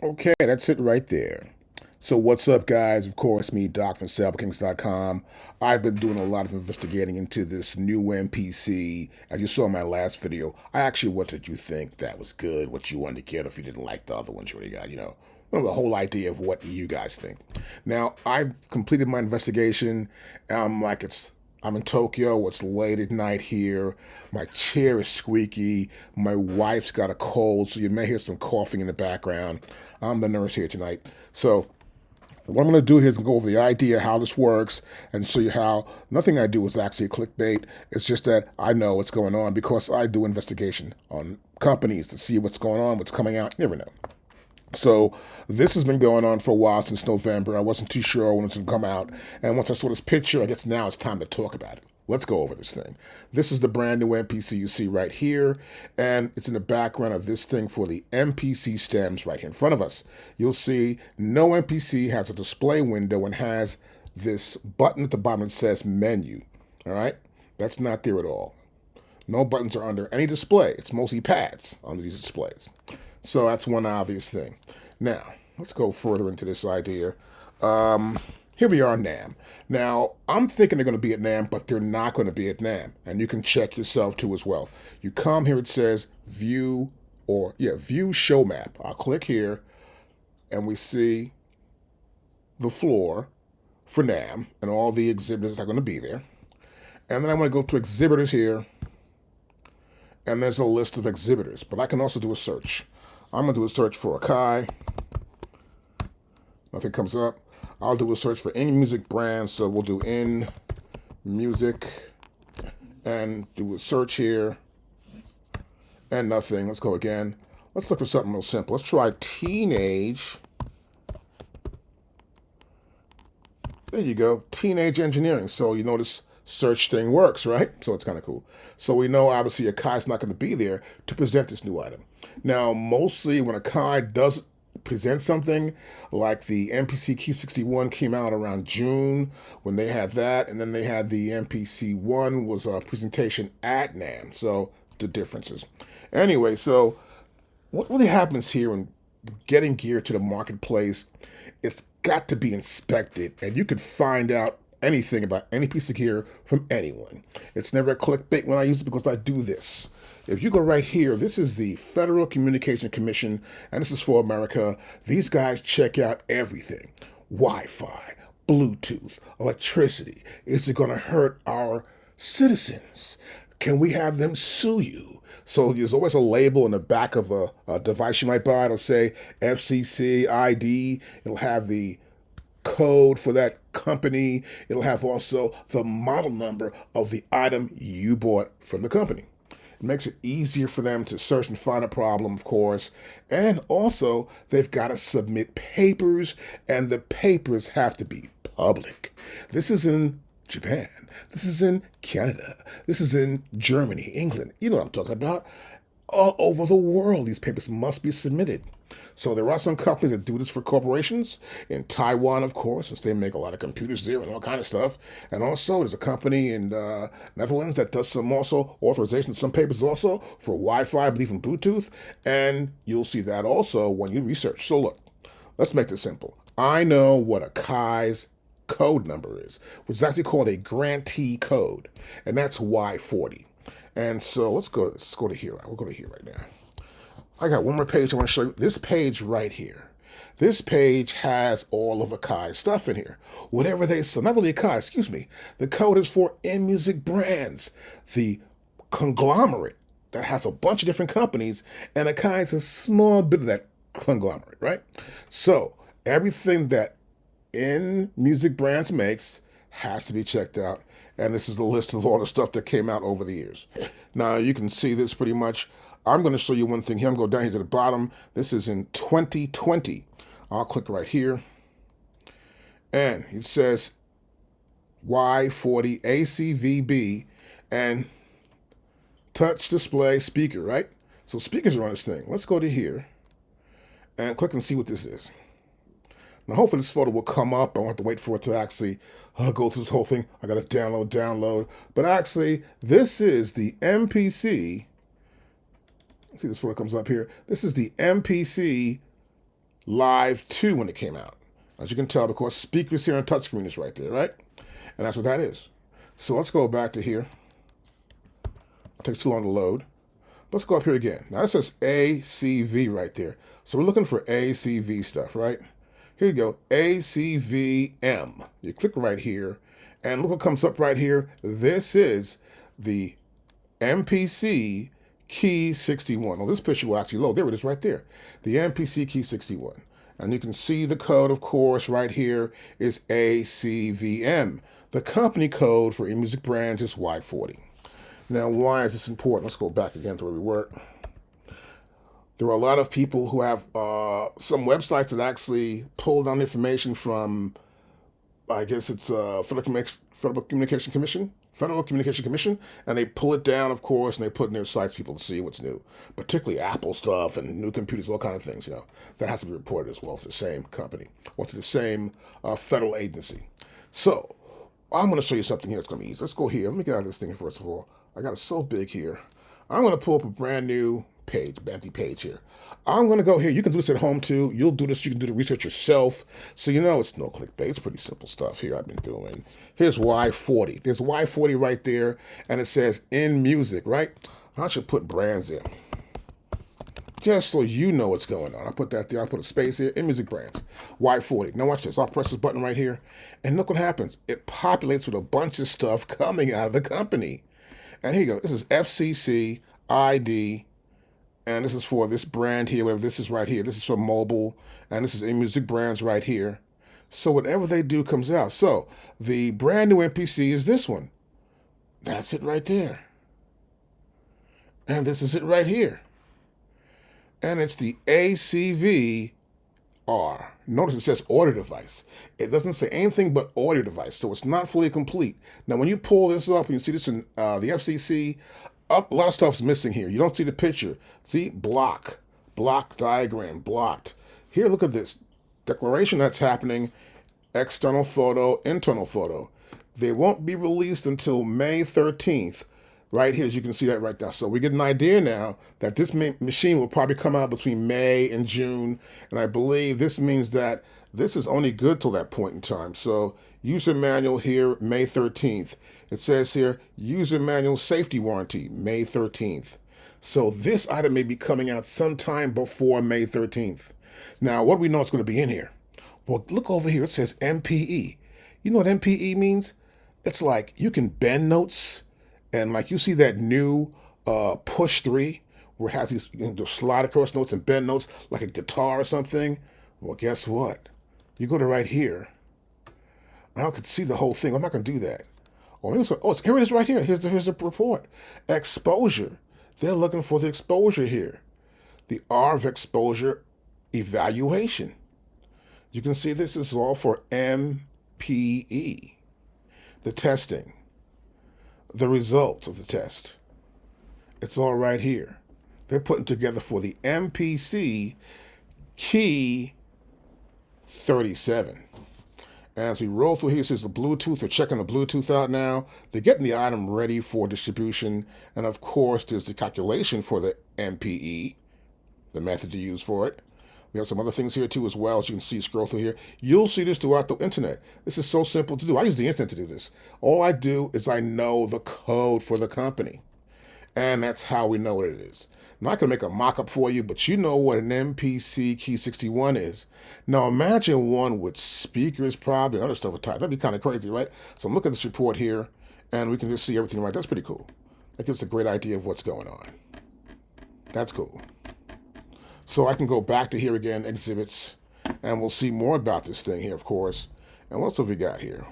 Okay, that's it right there. So what's up, guys? Of course, me, Doc from SailKings.com. I've been doing a lot of investigating into this new MPC. As you saw in my last video, I actually, what did you think that was good, what you wanted to get, or if you didn't like the other ones you already got, the whole idea of what you guys think. Now, I've completed my investigation. I'm in Tokyo. It's late at night here. My chair is squeaky. My wife's got a cold, so you may hear some coughing in the background. I'm the nurse here tonight. So what I'm going to do here is go over the idea how this works and show you how nothing I do is actually a clickbait. It's just that I know what's going on because I do investigation on companies to see what's going on, what's coming out. You never know. So this has been going on for a while, since November. I wasn't too sure when it's going to come out. And once I saw this picture, I guess now it's time to talk about it. Let's go over this thing. This is the brand new MPC you see right here. And it's in the background of this thing for the MPC stems right here in front of us. You'll see no MPC has a display window and has this button at the bottom that says menu. All right? That's not there at all. No buttons are under any display. It's mostly pads under these displays. So that's one obvious thing. Now, let's go further into this idea. Here we are, NAMM. Now, I'm thinking they're going to be at NAMM, but they're not going to be at NAMM. And you can check yourself too as well. You come here, it says view show map. I'll click here and we see the floor for NAMM and all the exhibitors that are going to be there. And then I'm going to go to exhibitors here. And there's a list of exhibitors, but I can also do a search. I'm going to do a search for AKAI. Nothing comes up. I'll do a search for any music brand, so we'll do INMUSIC and do a search here. And nothing. Let's go again. Let's look for something real simple. Let's try teenage. There you go. Teenage engineering. So you notice search thing works, right? So it's kind of cool. So we know obviously AKAI's not going to be there to present this new item. Now, mostly when AKAI does present something, like the MPC Key 61 came out around June when they had that, and then they had the MPC 1 was a presentation at NAMM. So the differences. Anyway, so what really happens here when getting gear to the marketplace, it's got to be inspected, and you could find out anything about any piece of gear from anyone. It's never a clickbait when I use it because I do this. If you go right here, this is the Federal Communication Commission, and this is for America. These guys check out everything. Wi-Fi, Bluetooth, electricity. Is it going to hurt our citizens? Can we have them sue you? So there's always a label in the back of a device you might buy. It'll say FCC ID. It'll have the code for that company. It'll have also the model number of the item you bought from the company. It makes it easier for them to search and find a problem, of course. And also, they've got to submit papers, and the papers have to be public. This is in Japan. This is in Canada. This is in Germany, England. You know what I'm talking about. All over the world, these papers must be submitted. So there are some companies that do this for corporations. In Taiwan, of course, since they make a lot of computers there and all kind of stuff. And also, there's a company in Netherlands that does some also authorization, some papers also for Wi-Fi, I believe in Bluetooth. And you'll see that also when you research. So look, let's make this simple. I know what AKAI's code number is, which is actually called a grantee code, and that's Y40. And so let's go to here. We'll go to here right now. I got one more page I want to show you. This page right here. This page has all of AKAI's stuff in here. Whatever they sell, not really AKAI, excuse me. The code is for INMUSIC Brands, the conglomerate that has a bunch of different companies, and AKAI is a small bit of that conglomerate, right? So everything that INMUSIC Brands makes has to be checked out. And this is the list of all the stuff that came out over the years. Now, you can see this pretty much. I'm going to show you one thing here. I'm going to go down here to the bottom. This is in 2020. I'll click right here. And it says Y40 ACVB and touch display speaker, right? So speakers are on this thing. Let's go to here and click and see what this is. Now, hopefully this photo will come up. I won't have to wait for it to actually go through this whole thing. I got to download. But actually, this is the MPC. See this photo comes up here. This is the MPC Live 2 when it came out. As you can tell, because speakers here and touchscreen is right there, right? And that's what that is. So let's go back to here. It takes too long to load. Let's go up here again. Now it says ACV right there. So we're looking for ACV stuff, right? Here you go, ACVM. You click right here, and look what comes up right here. This is the MPC Key 61. Well, this picture will actually load. There it is right there. The MPC Key 61. And you can see the code, of course, right here is ACVM. The company code for INMUSIC brands is Y40. Now, why is this important? Let's go back again to where we were. There are a lot of people who have some websites that actually pull down information from, I guess it's Federal Communication Commission, and they pull it down, of course, and they put in their sites people to see what's new, particularly Apple stuff and new computers, all kind of things. That has to be reported as well to the same company or to the same federal agency. So I'm going to show you something here that's going to be easy. Let's go here. Let me get out of this thing first of all. I got it so big here. I'm going to pull up a brand new page, empty page here. I'm going to go here. You can do this at home too. You'll do this. You can do the research yourself. So it's no clickbait. It's pretty simple stuff here I've been doing. Here's Y40. There's Y40 right there, and it says INMUSIC, right? I should put brands there, just so you know what's going on. I put that there. I put a space here. INMUSIC brands. Y40. Now watch this. I'll press this button right here, and look what happens. It populates with a bunch of stuff coming out of the company. And here you go. This is FCC ID. And this is for this brand here, whatever this is right here. This is for mobile, and this is INMUSIC brands right here. So whatever they do comes out. So the brand new MPC is this one. That's it right there. And this is it right here. And it's the ACVR. Notice it says audio device. It doesn't say anything but audio device, so it's not fully complete. Now when you pull this up, and you see this in the FCC, a lot of stuff's missing here. You don't see the picture. See, block diagram, blocked. Here, look at this declaration that's happening. External photo, internal photo. They won't be released until May 13th. Right here, as you can see that right there. So we get an idea now that this machine will probably come out between May and June. And I believe this means that this is only good till that point in time. So user manual here, May 13th. It says here, user manual safety warranty, May 13th. So this item may be coming out sometime before May 13th. Now, what do we know is going to be in here? Well, look over here. It says MPE. You know what MPE means? It's like you can bend notes. And like you see that new push 3, where it has these, just slide across notes and bend notes like a guitar or something. Well, guess what? You go to right here. I could see the whole thing. I'm not going to do that. Here it is right here. Here's the report. Exposure. They're looking for the exposure here. The RV exposure evaluation. You can see this is all for MPE. The testing. The results of the test. It's all right here. They're putting together for the MPC Key 37. As we roll through here, it says the Bluetooth. They're checking the Bluetooth out now. They're getting the item ready for distribution. And of course, there's the calculation for the MPE, the method to use for it. We have some other things here too as well. As you can see, scroll through here. You'll see this throughout the internet. This is so simple to do. I use the internet to do this. All I do is I know the code for the company. And that's how we know what it is. I'm not going to make a mock-up for you, but you know what an MPC Key 61 is. Now imagine one with speakers probably and other stuff with type. That'd be kind of crazy, right? So look at this report here, and we can just see everything right. That's pretty cool. That gives us a great idea of what's going on. That's cool. So I can go back to here again, exhibits, and we'll see more about this thing here, of course. And what else have we got here?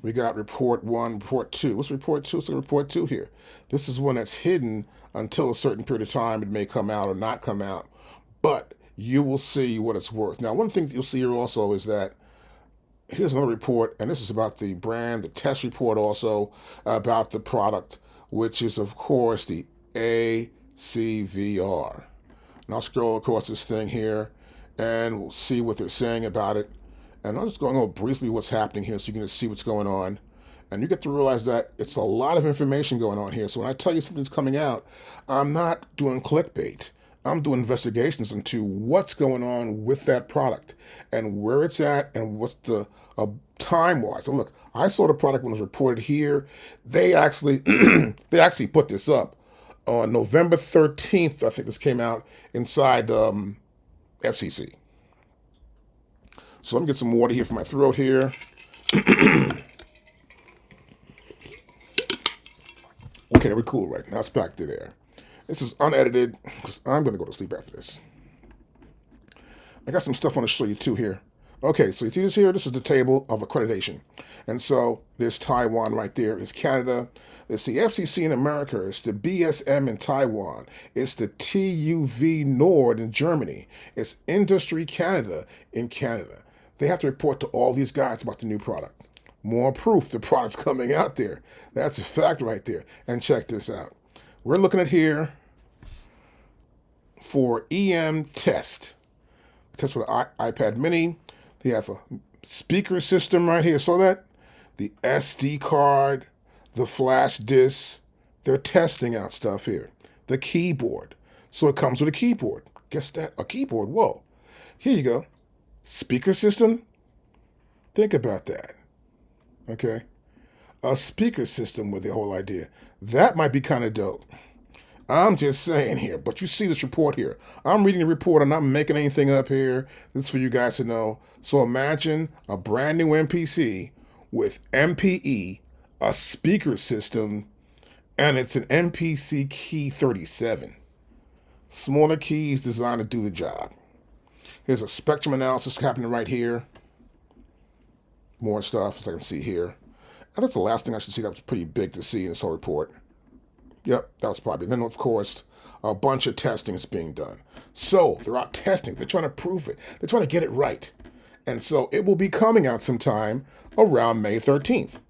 We got report 1, report 2. What's report 2? So report 2 here. This is one that's hidden until a certain period of time. It may come out or not come out, but you will see what it's worth. Now, one thing that you'll see here also is that here's another report, and this is about the brand, the test report also about the product, which is, of course, the ACVR. And I'll scroll across this thing here, and we'll see what they're saying about it. And I'm just going over briefly what's happening here so you can just see what's going on. And you get to realize that it's a lot of information going on here. So when I tell you something's coming out, I'm not doing clickbait. I'm doing investigations into what's going on with that product and where it's at and what's the time-wise. So look, I saw the product when it was reported here. They actually they actually put this up on November 13th. I think this came out inside FCC. So let me get some water here for my throat here. Okay, we're cool right now. It's back to there. This is unedited because I'm going to go to sleep after this. I got some stuff I want to show you too here. Okay, so you see this here? This is the table of accreditation. And so there's Taiwan right there. There's Canada. There's the FCC in America. It's the BSM in Taiwan. It's the TUV Nord in Germany. It's Industry Canada in Canada. They have to report to all these guys about the new product. More proof the product's coming out there. That's a fact right there. And check this out. We're looking at here for EM test. Test for the iPad mini. They have a speaker system right here. Saw that? The SD card, the flash disk. They're testing out stuff here. The keyboard. So it comes with a keyboard. Guess that? A keyboard. Whoa. Here you go. Speaker system. Think about that. Okay? A speaker system with the whole idea. That might be kind of dope. I'm just saying here, but you see this report here. I'm reading the report. I'm not making anything up here. This is for you guys to know. So imagine a brand new MPC with MPE, a speaker system, and it's an MPC Key 37. Smaller keys designed to do the job. Here's a spectrum analysis happening right here. More stuff, as I can see here. I think the last thing I should see that was pretty big to see in this whole report. Yep, that was probably. Then, of course, a bunch of testing is being done. So they're out testing. They're trying to prove it. They're trying to get it right. And so it will be coming out sometime around May 13th.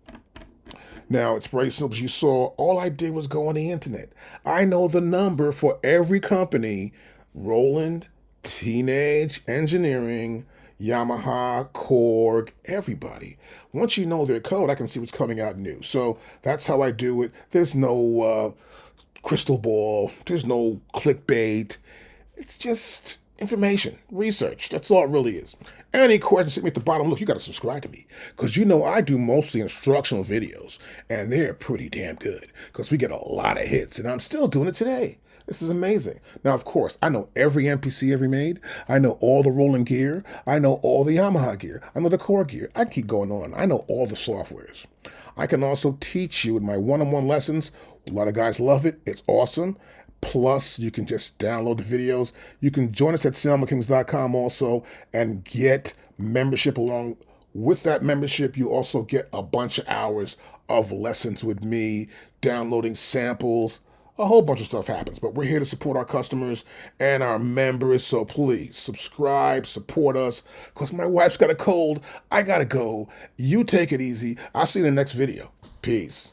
Now, it's very simple. As you saw, all I did was go on the internet. I know the number for every company: Roland, Teenage Engineering, Yamaha, Korg, everybody. Once you know their code, I can see what's coming out new. So that's how I do it. There's no crystal ball. There's no clickbait. It's just information, research. That's all it really is. Any questions, hit me at the bottom. Look, you got to subscribe to me because you know I do mostly instructional videos, and they're pretty damn good because we get a lot of hits, and I'm still doing it today. This is amazing. Now, of course, I know every MPC ever made. I know all the Roland gear. I know all the Yamaha gear. I know the Korg gear. I keep going on. I know all the softwares. I can also teach you in my one-on-one lessons. A lot of guys love it. It's awesome. Plus, you can just download the videos. You can join us at CinemaKings.com also and get membership along with that membership. You also get a bunch of hours of lessons with me, downloading samples. A whole bunch of stuff happens, but we're here to support our customers and our members. So please subscribe, support us, because my wife's got a cold. I got to go. You take it easy. I'll see you in the next video. Peace.